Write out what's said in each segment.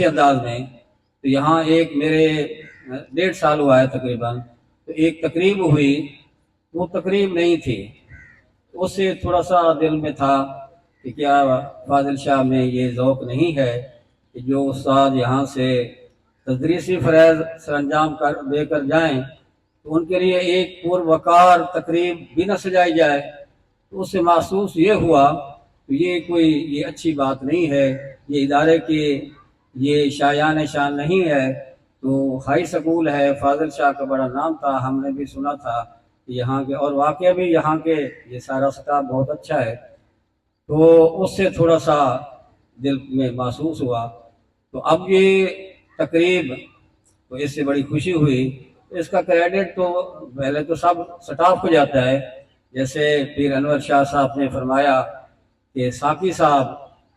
انداز میں. تو یہاں ایک میرے 1.5 سال ہوا ہے تقریباً، تو ایک تقریب ہوئی، وہ تقریب نہیں تھی. اس سے تھوڑا سا دل میں تھا کہ کیا فاضل شاہ میں یہ ذوق نہیں ہے کہ جو استاد یہاں سے تدریسی فریض سر انجام دے کر جائیں تو ان کے لیے ایک پروقار تقریب بھی نہ سجائی جائے. تو اس سے محسوس یہ ہوا کہ یہ اچھی بات نہیں ہے، یہ ادارے کی یہ شایان شان نہیں ہے. تو ہائی سکول ہے، فاضل شاہ کا بڑا نام تھا، ہم نے بھی سنا تھا یہاں کے، اور واقعہ بھی یہاں کے یہ سارا سٹاف بہت اچھا ہے. تو اس سے تھوڑا سا دل میں محسوس ہوا. تو اب یہ تقریب، تو اس سے بڑی خوشی ہوئی. اس کا کریڈٹ تو پہلے تو سب سٹاف کو جاتا ہے. جیسے پیر انور شاہ صاحب نے فرمایا کہ ساقی صاحب،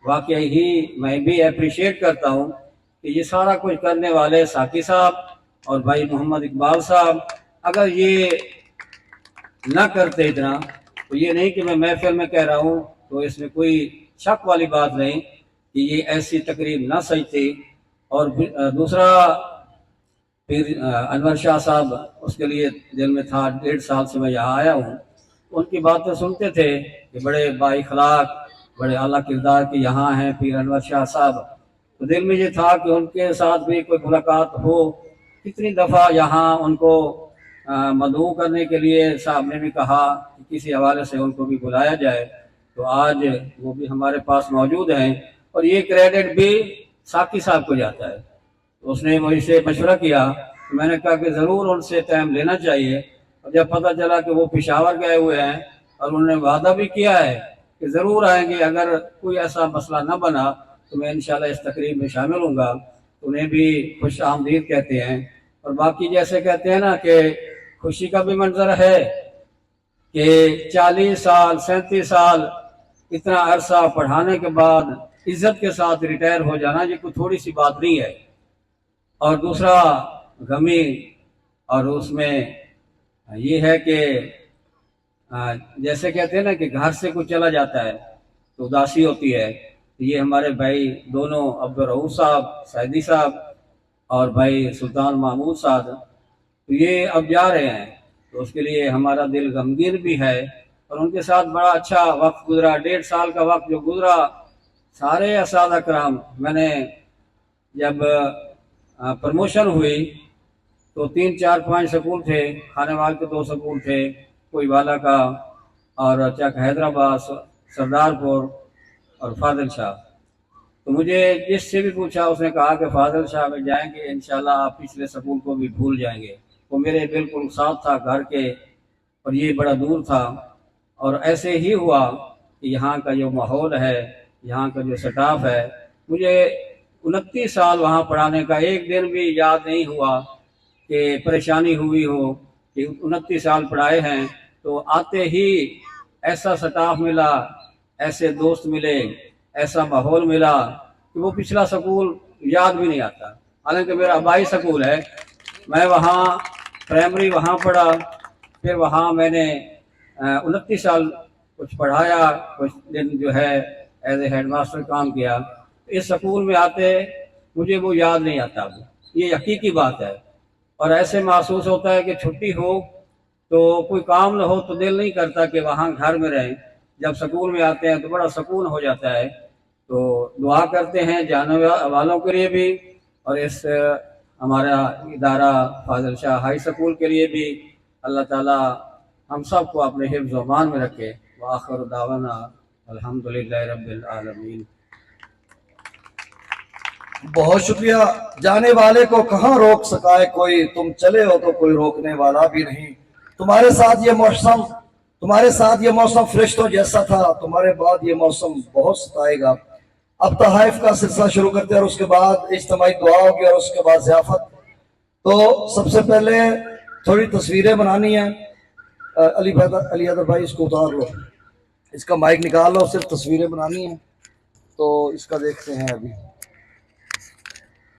واقعی ہی میں بھی اپریشیٹ کرتا ہوں کہ یہ سارا کچھ کرنے والے ساقی صاحب اور بھائی محمد اقبال صاحب. اگر یہ نہ کرتے اتنا، تو یہ نہیں کہ میں محفل میں کہہ رہا ہوں، تو اس میں کوئی شک والی بات نہیں کہ یہ ایسی تقریب نہ سجتی. اور دوسرا، پھر انور شاہ صاحب، اس کے لیے دل میں تھا. 1.5 سال سے میں یہاں آیا ہوں، ان کی باتیں سنتے تھے کہ بڑے بااخلاق، بڑے اعلیٰ کردار کے یہاں ہیں پیر انور شاہ صاحب. تو دل میں یہ تھا کہ ان کے ساتھ بھی کوئی ملاقات ہو. کتنی دفعہ یہاں ان کو مدعو کرنے کے لیے صاحب نے بھی کہا کہ کسی حوالے سے ان کو بھی بلایا جائے. تو آج وہ بھی ہمارے پاس موجود ہیں، اور یہ کریڈٹ بھی ساقی صاحب کو جاتا ہے. تو اس نے مجھ سے مشورہ کیا، میں نے کہا کہ ضرور ان سے ٹائم لینا چاہیے. اور جب پتہ چلا کہ وہ پشاور گئے ہوئے ہیں اور انہوں نے وعدہ بھی کیا ہے کہ ضرور آئیں گے، اگر کوئی ایسا مسئلہ نہ بنا تو میں انشاءاللہ اس تقریب میں شامل ہوں گا. انہیں بھی خوش آمدید کہتے ہیں. اور باقی جیسے کہتے ہیں نا کہ خوشی کا بھی منظر ہے کہ 40 سال 37 سال اتنا عرصہ پڑھانے کے بعد عزت کے ساتھ ریٹائر ہو جانا، یہ کوئی تھوڑی سی بات نہیں ہے. اور دوسرا غمی، اور اس میں یہ ہے کہ جیسے کہتے ہیں نا کہ گھر سے کوئی چلا جاتا ہے تو اداسی ہوتی ہے. یہ ہمارے بھائی دونوں عبدالرؤوف صاحب سعیدی صاحب اور بھائی سلطان محمود صاحب، تو یہ اب جا رہے ہیں، تو اس کے لیے ہمارا دل غمگین بھی ہے. اور ان کے ساتھ بڑا اچھا وقت گزرا. 1.5 سال کا وقت جو گزرا، سارے اساتذہ کرام، میں نے جب پروموشن ہوئی تو 3 4 5 سکول تھے، خانے وال کے 2 سکول تھے، کوئی والا کا، اور چک حیدرآباد، سردار پور اور فاضل شاہ. تو مجھے جس سے بھی پوچھا اس نے کہا کہ فاضل شاہ میں جائیں گے انشاءاللہ آپ پچھلے سکول کو بھی بھول جائیں گے. وہ میرے بالکل ساتھ تھا گھر کے، اور یہ بڑا دور تھا. اور ایسے ہی ہوا کہ یہاں کا جو ماحول ہے، یہاں کا جو سٹاف ہے، مجھے 29 سال وہاں پڑھانے کا ایک دن بھی یاد نہیں ہوا کہ پریشانی ہوئی ہو. کہ 29 سال پڑھائے ہیں، تو آتے ہی ایسا سٹاف ملا، ایسے دوست ملے، ایسا ماحول ملا کہ وہ پچھلا سکول یاد بھی نہیں آتا. حالانکہ میرا آبائی سکول ہے، میں وہاں پرائمری وہاں پڑھا، پھر وہاں میں نے 29 سال کچھ پڑھایا، کچھ دن جو ہے ایز اے ہیڈ ماسٹر کام کیا. اس سکول میں آتے مجھے وہ یاد نہیں آتا. یہ حقیقی بات ہے. اور ایسے محسوس ہوتا ہے کہ چھٹی ہو تو کوئی کام نہ ہو تو دل نہیں کرتا کہ وہاں گھر میں رہیں. جب سکول میں آتے ہیں تو بڑا سکون ہو جاتا ہے. تو دعا کرتے ہیں جانے والوں کے لیے بھی، اور اس ہمارا ادارہ فاضل شاہ ہائی سکول کے لیے بھی. اللہ تعالی ہم سب کو اپنے حفظ و امان میں رکھے. وآخر دعوانا الحمدللہ رب العالمین. بہت شکریہ. جانے والے کو کہاں روک سکا ہے کوئی، تم چلے ہو تو کوئی روکنے والا بھی نہیں. تمہارے ساتھ یہ موسم فرشتوں جیسا تھا، تمہارے بعد یہ موسم بہت ستائے گا. اب تحائف کا سلسلہ شروع کرتے ہیں، اور اس کے بعد اجتماعی دعا ہوگی، اور اس کے بعد ضیافت. تو سب سے پہلے تھوڑی تصویریں بنانی ہیں. علی حیدر بھائی اس کو اتار لو، اس کا مائک نکال لو، صرف تصویریں بنانی ہیں. تو اس کا دیکھتے ہیں ابھی.